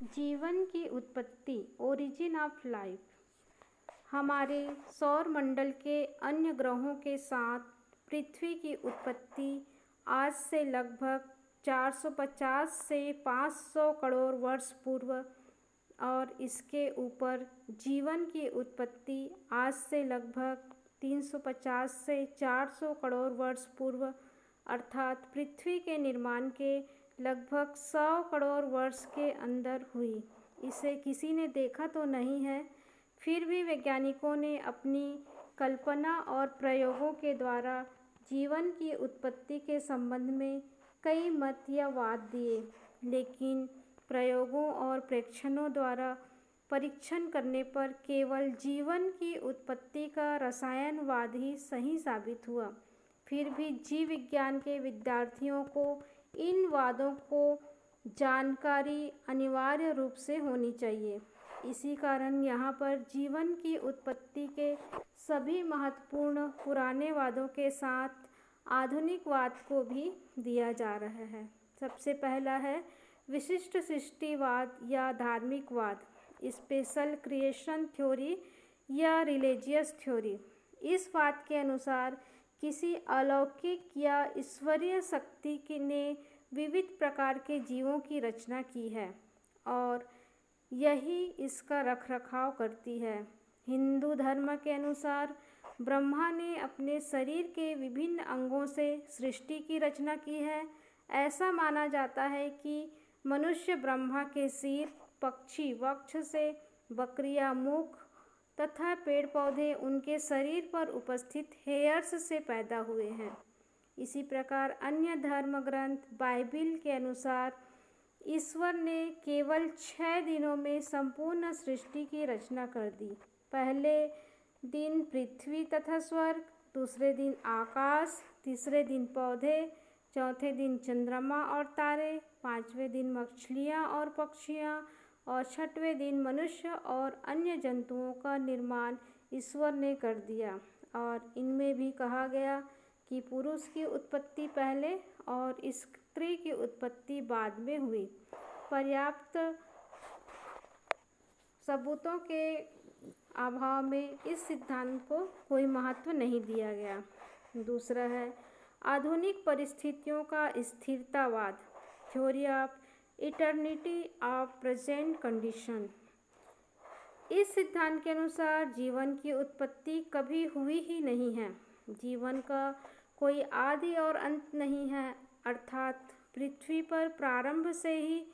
जीवन की उत्पत्ति, ओरिजिन ऑफ लाइफ। हमारे सौर मंडल के अन्य ग्रहों के साथ पृथ्वी की उत्पत्ति आज से लगभग 450 से 500 करोड़ वर्ष पूर्व और इसके ऊपर जीवन की उत्पत्ति आज से लगभग 350 से 400 करोड़ वर्ष पूर्व अर्थात पृथ्वी के निर्माण के लगभग 100 करोड़ वर्ष के अंदर हुई। इसे किसी ने देखा तो नहीं है, फिर भी वैज्ञानिकों ने अपनी कल्पना और प्रयोगों के द्वारा जीवन की उत्पत्ति के संबंध में कई मत या वाद दिए, लेकिन प्रयोगों और प्रेक्षणों द्वारा परीक्षण करने पर केवल जीवन की उत्पत्ति का रसायनवाद ही सही साबित हुआ। फिर भी जीव विज्ञान के विद्यार्थियों को इन वादों को जानकारी अनिवार्य रूप से होनी चाहिए। इसी कारण यहाँ पर जीवन की उत्पत्ति के सभी महत्वपूर्ण पुराने वादों के साथ आधुनिक वाद को भी दिया जा रहा है। सबसे पहला है विशिष्ट सृष्टिवाद या धार्मिक वाद, स्पेशल क्रिएशन थ्योरी या रिलीजियस थ्योरी। इस वाद के अनुसार किसी अलौकिक या ईश्वरीय शक्ति ने विविध प्रकार के जीवों की रचना की है और यही इसका रखरखाव करती है। हिंदू धर्म के अनुसार ब्रह्मा ने अपने शरीर के विभिन्न अंगों से सृष्टि की रचना की है। ऐसा माना जाता है कि मनुष्य ब्रह्मा के सिर, पक्षी वक्ष से, बकरियां मुख तथा पेड़ पौधे उनके शरीर पर उपस्थित हेयर्स से पैदा हुए हैं। इसी प्रकार अन्य धर्म ग्रंथ बाइबिल के अनुसार ईश्वर ने केवल 6 दिनों में संपूर्ण सृष्टि की रचना कर दी। पहले दिन पृथ्वी तथा स्वर्ग, दूसरे दिन आकाश, तीसरे दिन पौधे, चौथे दिन चंद्रमा और तारे, पांचवें दिन मछलियाँ और पक्षियाँ और छठवें दिन मनुष्य और अन्य जंतुओं का निर्माण ईश्वर ने कर दिया। और इनमें भी कहा गया कि पुरुष की उत्पत्ति पहले और स्त्री की उत्पत्ति बाद में हुई। पर्याप्त सबूतों के अभाव में इस सिद्धांत को कोई महत्व नहीं दिया गया। दूसरा है आधुनिक परिस्थितियों का स्थिरतावाद, theory of eternity of present condition. इस सिद्धांत के अनुसार जीवन की उत्पत्ति कभी हुई ही नहीं है। जीवन का कोई आदि और अंत नहीं है, अर्थात पृथ्वी पर प्रारंभ से ही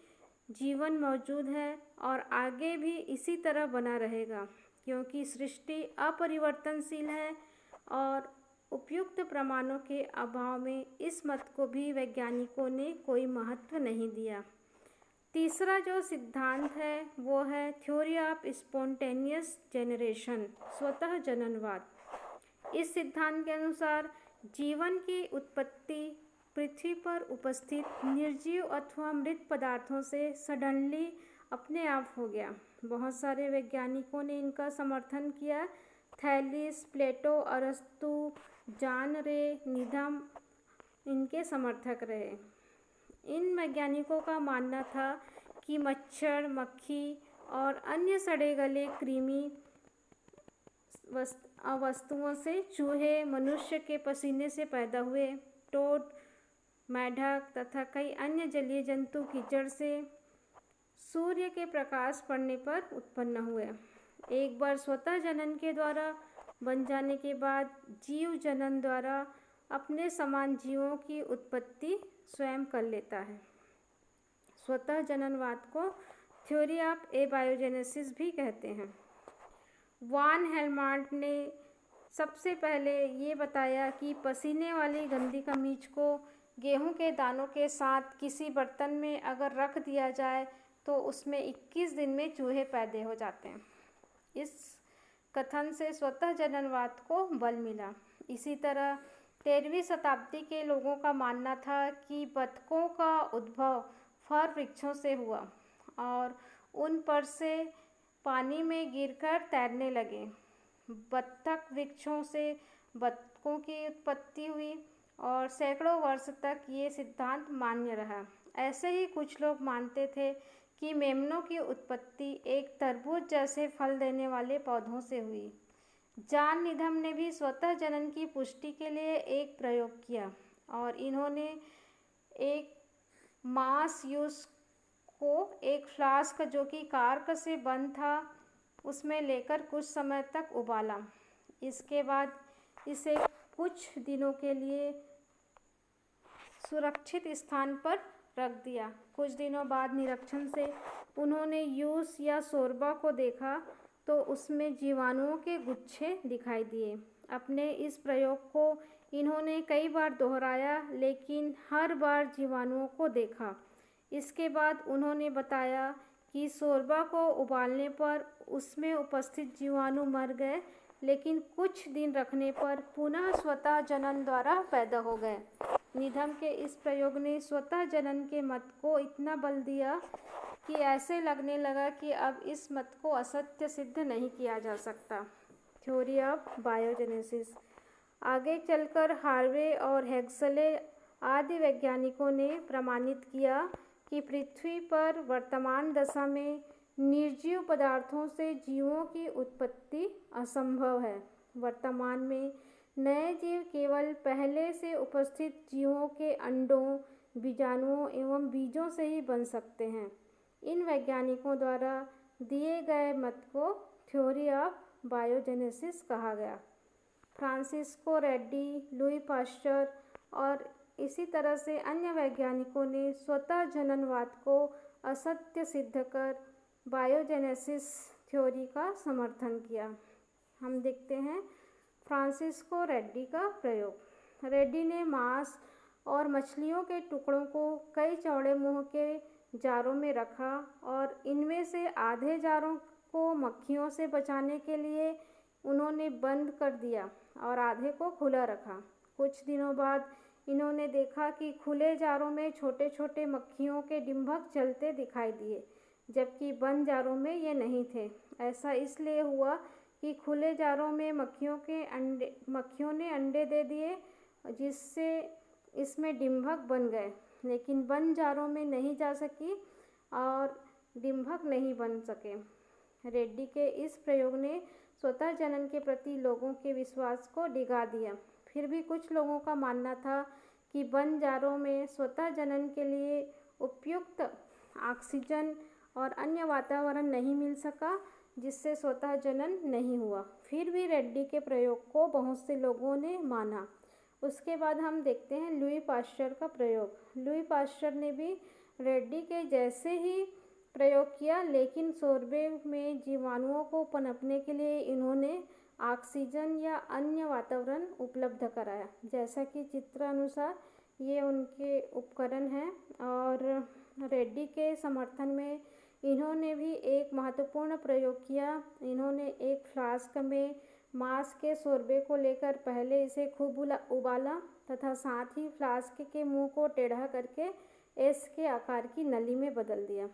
जीवन मौजूद है और आगे भी इसी तरह बना रहेगा, क्योंकि सृष्टि अपरिवर्तनशील है। और उपयुक्त प्रमाणों के अभाव में इस मत को भी वैज्ञानिकों ने कोई महत्व नहीं दिया। तीसरा जो सिद्धांत है वो है थ्योरी ऑफ स्पॉन्टेनियस जनरेशन, स्वतः जननवाद। इस सिद्धांत के अनुसार जीवन की उत्पत्ति पृथ्वी पर उपस्थित निर्जीव अथवा मृत पदार्थों से सडनली अपने आप हो गया। बहुत सारे वैज्ञानिकों ने इनका समर्थन किया। थैलिस, प्लेटो, अरस्तु, जॉन रे, नीधम इनके समर्थक रहे। इन वैज्ञानिकों का मानना था कि मच्छर, मक्खी और अन्य सड़े गले कृमि वस्तुओं से, चूहे, मनुष्य के पसीने से पैदा हुए, टोड, मेढक तथा कई अन्य जलीय जंतु कीचड़ से, सूर्य के प्रकाश पड़ने पर उत्पन्न हुए। एक बार स्वतः जनन के द्वारा बन जाने के बाद जीव जनन द्वारा अपने समान जीवों की उत्पत्ति स्वयं कर लेता है। स्वतः जननवाद को थ्योरी ऑफ एबायोजेनेसिस भी कहते हैं। वान हेलमॉन्ट ने सबसे पहले ये बताया कि पसीने वाली गंदी कमीज को गेहूं के दानों के साथ किसी बर्तन में अगर रख दिया जाए तो उसमें 21 दिन में चूहे पैदा हो जाते हैं। इस कथन से स्वतः जननवाद को बल मिला। इसी तरह 13वीं शताब्दी के लोगों का मानना था कि बतखों का उद्भव फर वृक्षों से हुआ और उन पर से पानी में गिरकर तैरने लगे। बत्तख वृक्षों से बतखों की उत्पत्ति हुई और सैकड़ों वर्ष तक ये सिद्धांत मान्य रहा। ऐसे ही कुछ लोग मानते थे कि मेमनों की उत्पत्ति एक तरबूज जैसे फल देने वाले पौधों से हुई। जॉन नीधम ने भी स्वतः जनन की पुष्टि के लिए एक प्रयोग किया और इन्होंने एक मास यूस को एक फ्लास्क जो कि कार्क से बंद था उसमें लेकर कुछ समय तक उबाला। इसके बाद इसे कुछ दिनों के लिए सुरक्षित स्थान पर रख दिया। कुछ दिनों बाद निरीक्षण से उन्होंने यूस या सोरबा को देखा तो उसमें जीवाणुओं के गुच्छे दिखाई दिए। अपने इस प्रयोग को इन्होंने कई बार दोहराया लेकिन हर बार जीवाणुओं को देखा। इसके बाद उन्होंने बताया कि सोरबा को उबालने पर उसमें उपस्थित जीवाणु मर गए लेकिन कुछ दिन रखने पर पुनः स्वतः जनन द्वारा पैदा हो गए। नीधम के इस प्रयोग ने स्वतः जनन के मत को इतना बल दिया कि ऐसे लगने लगा कि अब इस मत को असत्य सिद्ध नहीं किया जा सकता। Theory of biogenesis. आगे चलकर हार्वे और हेक्सले आदि वैज्ञानिकों ने प्रमाणित किया कि पृथ्वी पर वर्तमान दशा में निर्जीव पदार्थों से जीवों की उत्पत्ति असंभव है। वर्तमान में नए जीव केवल पहले से उपस्थित जीवों के अंडों, बीजाणुओं एवं बीजों से ही बन सकते हैं। इन वैज्ञानिकों द्वारा दिए गए मत को थ्योरी ऑफ बायोजेनेसिस कहा गया। फ्रांसिस्को रेड्डी, लुई पाश्चर और इसी तरह से अन्य वैज्ञानिकों ने स्वतः जननवाद को असत्य सिद्ध कर बायोजेनेसिस थ्योरी का समर्थन किया। हम देखते हैं फ्रांसिस्को रेड्डी का प्रयोग। रेड्डी ने मांस और मछलियों के टुकड़ों को कई चौड़े मुंह के जारों में रखा और इनमें से आधे जारों को मक्खियों से बचाने के लिए उन्होंने बंद कर दिया और आधे को खुला रखा। कुछ दिनों बाद इन्होंने देखा कि खुले जारों में छोटे छोटे मक्खियों के डिंभक चलते दिखाई दिए जबकि बंद जारों में ये नहीं थे। ऐसा इसलिए हुआ कि खुले जारों में मक्खियों ने अंडे दे दिए जिससे इसमें डिंभक बन गए लेकिन बंद जारों में नहीं जा सकी और डिंभक नहीं बन सके। रेड्डी के इस प्रयोग ने स्वतः जनन के प्रति लोगों के विश्वास को डिगा दिया। फिर भी कुछ लोगों का मानना था कि बंद जारों में स्वतः जनन के लिए उपयुक्त ऑक्सीजन और अन्य वातावरण नहीं मिल सका जिससे स्वतः जनन नहीं हुआ। फिर भी रेड्डी के प्रयोग को बहुत से लोगों ने माना। उसके बाद हम देखते हैं लुई पाश्चर का प्रयोग। लुई पाश्चर ने भी रेड्डी के जैसे ही प्रयोग किया लेकिन सोरबे में जीवाणुओं को पनपने के लिए इन्होंने ऑक्सीजन या अन्य वातावरण उपलब्ध कराया। जैसा कि चित्र अनुसार ये उनके उपकरण हैं और रेड्डी के समर्थन में इन्होंने भी एक महत्वपूर्ण प्रयोग किया। इन्होंने एक फ्लास्क में मांस के शोरबे को लेकर पहले इसे खूब उबाला तथा साथ ही फ्लास्क के मुंह को टेढ़ा करके एस के आकार की नली में बदल दिया।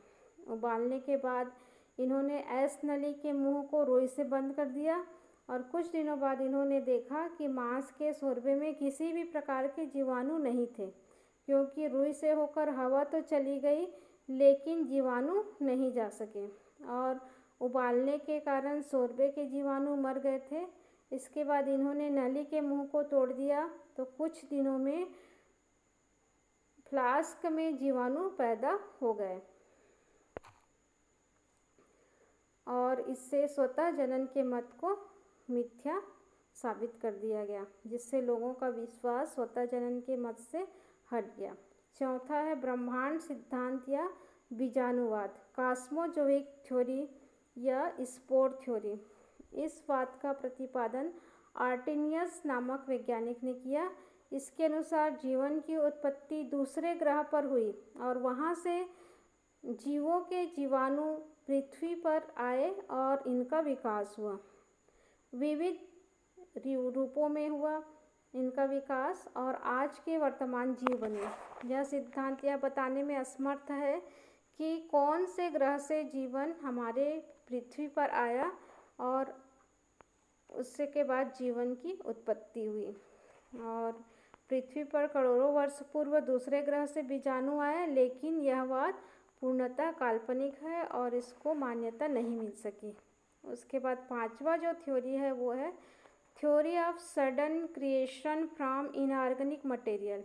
उबालने के बाद इन्होंने एस नली के मुंह को रुई से बंद कर दिया और कुछ दिनों बाद इन्होंने देखा कि मांस के शोरबे में किसी भी प्रकार के जीवाणु नहीं थे क्योंकि रुई से होकर हवा तो चली गई लेकिन जीवाणु नहीं जा सके और उबालने के कारण शोरबे के जीवाणु मर गए थे। इसके बाद इन्होंने नली के मुंह को तोड़ दिया तो कुछ दिनों में फ्लास्क में जीवाणु पैदा हो गए और इससे स्वतः जनन के मत को मिथ्या साबित कर दिया गया जिससे लोगों का विश्वास स्वतः जनन के मत से हट गया। चौथा है ब्रह्मांड सिद्धांत या बीजाणुवाद, कॉस्मोजोइक थ्योरी या स्पोर थ्योरी। इस बात का प्रतिपादन आर्टेनियस नामक वैज्ञानिक ने किया। इसके अनुसार जीवन की उत्पत्ति दूसरे ग्रह पर हुई और वहाँ से जीवों के जीवाणु पृथ्वी पर आए और इनका विकास हुआ। विविध रूपों में हुआ इनका विकास और आज के वर्तमान जीव बने। यह सिद्धांत यह बताने में असमर्थ है कि कौन से ग्रह से जीवन हमारे पृथ्वी पर आया और उससे के बाद जीवन की उत्पत्ति हुई। और पृथ्वी पर करोड़ों वर्ष पूर्व दूसरे ग्रह से बीजाणु आए लेकिन यह बात पूर्णतः काल्पनिक है और इसको मान्यता नहीं मिल सकी। उसके बाद पांचवा जो थ्योरी है वो है theory of sudden creation from inorganic material.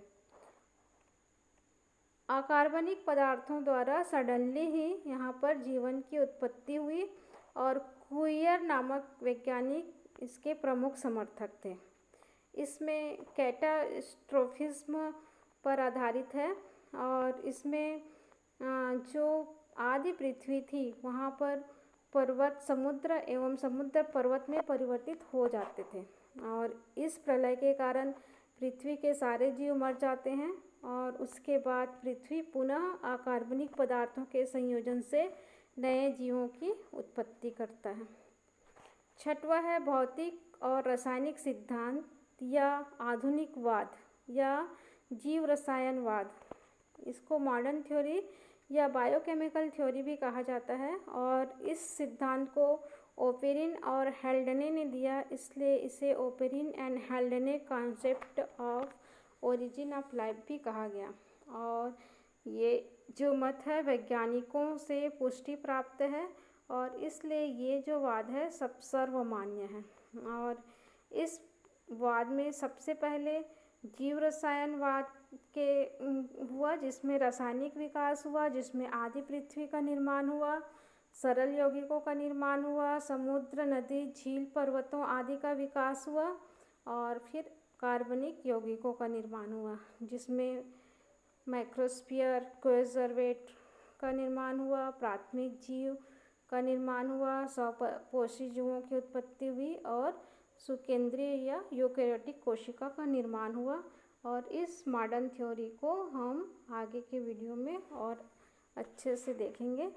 अकार्बनिक पदार्थों द्वारा सडनली ही यहाँ पर जीवन की उत्पत्ति हुई और क्वियर नामक वैज्ञानिक इसके प्रमुख समर्थक थे। इसमें कैटास्ट्रोफिज्म पर आधारित है और इसमें जो आदि पृथ्वी थी वहाँ पर पर्वत समुद्र एवं समुद्र पर्वत में परिवर्तित हो जाते थे और इस प्रलय के कारण पृथ्वी के सारे जीव मर जाते हैं और उसके बाद पृथ्वी पुनः अकार्बनिक पदार्थों के संयोजन से नए जीवों की उत्पत्ति करता है। छठवां है भौतिक और रासायनिक सिद्धांत या आधुनिकवाद या जीव रसायनवाद। इसको मॉडर्न थ्योरी या बायोकेमिकल थ्योरी भी कहा जाता है और इस सिद्धांत को ओपेरिन और हेल्डने ने दिया, इसलिए इसे Oparin and Haldane concept of origin of life भी कहा गया। और ये जो मत है वैज्ञानिकों से पुष्टि प्राप्त है और इसलिए ये जो वाद है सब सर्वमान्य है। और इस वाद में सबसे पहले जीव रसायनवाद के हुआ, जिसमें रासायनिक विकास हुआ, जिसमें आदि पृथ्वी का निर्माण हुआ, सरल यौगिकों का निर्माण हुआ, समुद्र नदी झील पर्वतों आदि का विकास हुआ और फिर कार्बनिक यौगिकों का निर्माण हुआ, जिसमें माइक्रोस्फीयर क्वेजरवेट का निर्माण हुआ, प्राथमिक जीव का निर्माण हुआ, स्वपोषी जीवों की उत्पत्ति हुई और सुकेंद्रीय या यूकेरियोटिक कोशिका का निर्माण हुआ। और इस मॉडर्न थ्योरी को हम आगे के वीडियो में और अच्छे से देखेंगे।